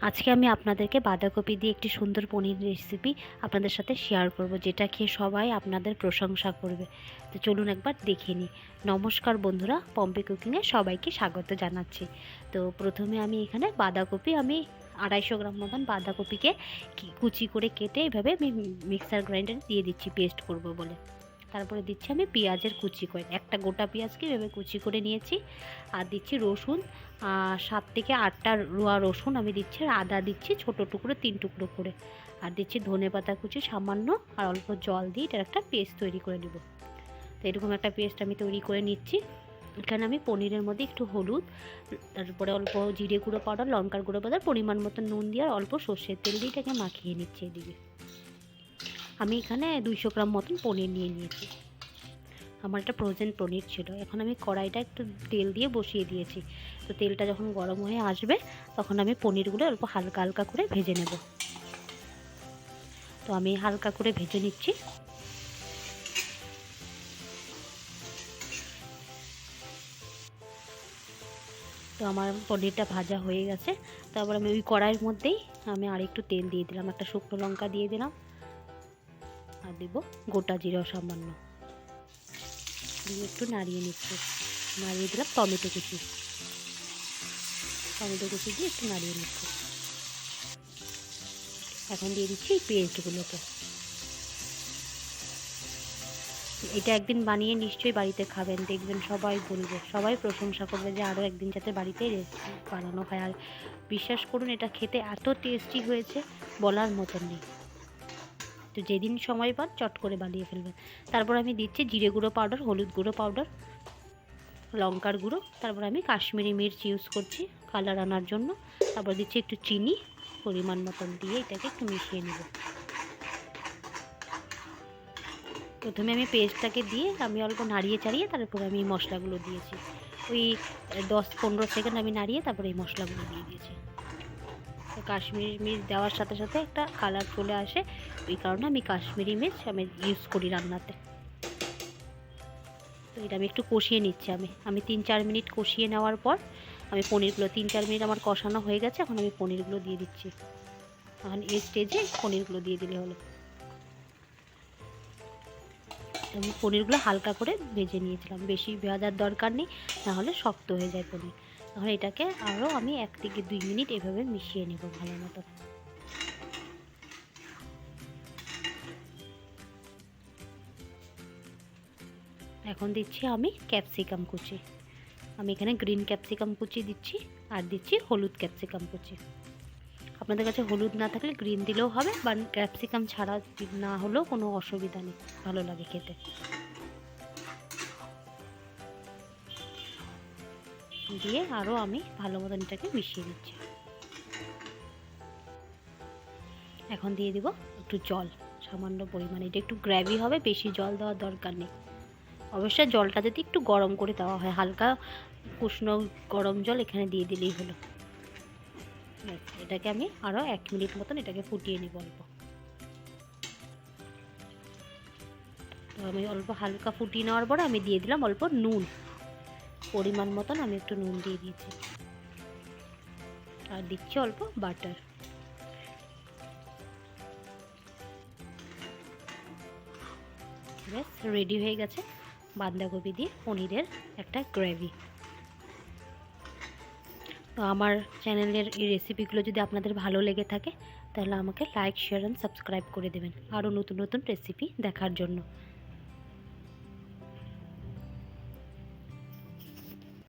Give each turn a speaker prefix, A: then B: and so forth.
A: আজকে আমি আপনাদেরকে বাঁধাকপি দিয়ে একটি সুন্দর পনির রেসিপি আপনাদের সাথে শেয়ার করব, যেটা খেয়ে সবাই আপনাদের প্রশংসা করবে। তো চলুন একবার দেখে নিই। নমস্কার বন্ধুরা, পম্পি কুকিংয়ে সবাইকে স্বাগত জানাচ্ছি। তো প্রথমে আমি এখানে বাঁধাকপি 250 গ্রাম মতন বাঁধাকপিকে কুচি করে কেটে এভাবে আমি মিক্সার গ্রাইন্ডারে দিয়ে দিচ্ছি পেস্ট করব বলে। তারপরে দিচ্ছি আমি পেঁয়াজের কুচি করে, একটা গোটা পেঁয়াজকে এভাবে কুচি করে নিয়েছি। আর দিচ্ছি রসুন, 7 থেকে 8টা রোয়া রসুন আমি দিচ্ছি। আর আদা দিচ্ছি ছোটো টুকরো 3 টুকরো করে। আর দিচ্ছি ধনেপাতা কুচি সামান্য, আর অল্প জল দিয়ে এটার একটা পেস্ট তৈরি করে নেব। তো এরকম একটা পেস্ট আমি তৈরি করে নিচ্ছি। এখানে আমি পনিরের মধ্যে একটু হলুদ, তারপরে অল্প জিরে গুঁড়ো পাউডার, লঙ্কার গুঁড়ো পাউডার, পরিমাণ মতো নুন দিয়ে আর অল্প সর্ষের তেল দিয়ে এটাকে মাখিয়ে নিচ্ছি। এদিকে আমি এখানে 200 গ্রাম মতন পনির নিয়ে নিয়েছি। আমার একটা ফ্রোজেন পনির ছিল। এখন আমি কড়াইটা একটু তেল দিয়ে বসিয়ে দিয়েছি। তো তেলটা যখন গরম হয়ে আসবে তখন আমি পনিরগুলো অল্প হালকা হালকা করে ভেজে নেব। তো আমি হালকা করে ভেজে নিচ্ছি। তো আমার পনিরটা ভাজা হয়ে গেছে। তারপর আমি ওই কড়াইয়ের মধ্যেই আমি আরেকটু তেল দিয়ে দিলাম, একটা শুকনো লঙ্কা দিয়ে দিলাম, আর দিব গোটা জিরা সামান্য দিয়ে একটু নাড়িয়ে নিচ্ছি। নাড়িয়ে দিলাম টমেটো কুচি দিয়ে একটু নাড়িয়ে নিচ্ছি। এখন দিয়ে দিচ্ছি এই পেস্টগুলোকে। এটা একদিন বানিয়ে নিশ্চয়ই বাড়িতে খাবেন, দেখবেন সবাই বলবে, সবাই প্রশংসা করবে যে আরও একদিন যাতে বাড়িতে রেসিপি বানানো হয়। আর বিশ্বাস করুন, এটা খেতে এত টেস্টি হয়েছে বলার মতন নেই। তো যেদিন সময় পান চট করে বানিয়ে ফেলবেন। তারপর আমি দিচ্ছি জিরে গুঁড়ো পাউডার, হলুদ গুঁড়ো পাউডার, লঙ্কার গুঁড়ো, তারপর আমি কাশ্মীরি মির্চ ইউজ করছি কালার আনার জন্য। তারপর দিচ্ছি একটু চিনি পরিমাণ মতন দিয়ে এটাকে একটু মিশিয়ে নেব। প্রথমে আমি পেস্টটাকে দিয়ে আমি অল্প নাড়িয়ে চাড়িয়ে তারপর আমি মশলাগুলো দিয়েছি। ওই 10-15 সেকেন্ড আমি নাড়িয়ে তারপরে এই মশলাগুলো দিয়ে দিয়েছি। তো কাশ্মীরি মির্চ দেওয়ার সাথে সাথে একটা কালার চলে আসে, ওই কারণে আমি কাশ্মীরি মির্চ আমি ইউজ করি রান্নাতে। তো এটা আমি একটু কষিয়ে নিচ্ছি। আমি 3-4 মিনিট কষিয়ে নেওয়ার পর আমি পনিরগুলো 3-4 মিনিট আমার কষানো হয়ে গেছে। এখন আমি পনিরগুলো দিয়ে দিচ্ছি। এখন এই স্টেজে পনিরগুলো দিয়ে দিলে হলো। আমি পনিরগুলো হালকা করে ভেজে নিয়েছিলাম, বেশি ভাজার দরকার নেই, নাহলে শক্ত হয়ে যায় পনির। এখন এটাকে আরও আমি 1 থেকে 2 মিনিট এভাবে মিশিয়ে নেব ভালো মতো। এখন দিচ্ছি আমি ক্যাপসিকাম কুচি। আমি এখানে গ্রিন ক্যাপসিকাম কুচি দিচ্ছি, আর দিচ্ছি হলুদ ক্যাপসিকাম কুচি। আপনাদের কাছে হলুদ না থাকলে গ্রিন দিলেও হবে, বা ক্যাপসিকাম ছাড়া না হলেও কোনো অসুবিধা নেই, ভালো লাগে খেতে। দিয়ে আরও আমি ভালো মতন এটাকে মিশিয়ে দিচ্ছি। এখন দিয়ে দিব একটু জল সামান্য পরিমাণে। এটা একটু গ্রেভি হবে, বেশি জল দেওয়ার দরকার নেই। অবশ্যই জলটা যদি একটু গরম করে দেওয়া হয়, হালকা উষ্ণ গরম জল এখানে দিয়ে দিলেই হলো। এটাকে আমি আরও 1 মিনিট মতন এটাকে ফুটিয়ে নিব অল্প। তো আমি অল্প হালকা ফুটিয়ে নেওয়ার পরে আমি দিয়ে দিলাম অল্প নুন, পরিমাণ মতন আমি একটু নুন দিয়ে দিয়েছি। আর দিচ্ছি অল্প বাটার। ব্যাস রেডি হয়ে গেছে বাঁধাকপি দিয়ে পনিরের একটা গ্রেভি। তো আমার চ্যানেলের এই রেসিপিগুলো যদি আপনাদের ভালো লেগে থাকে তাহলে আমাকে লাইক, শেয়ার অ্যান্ড সাবস্ক্রাইব করে দেবেন আরও নতুন নতুন রেসিপি দেখার জন্য।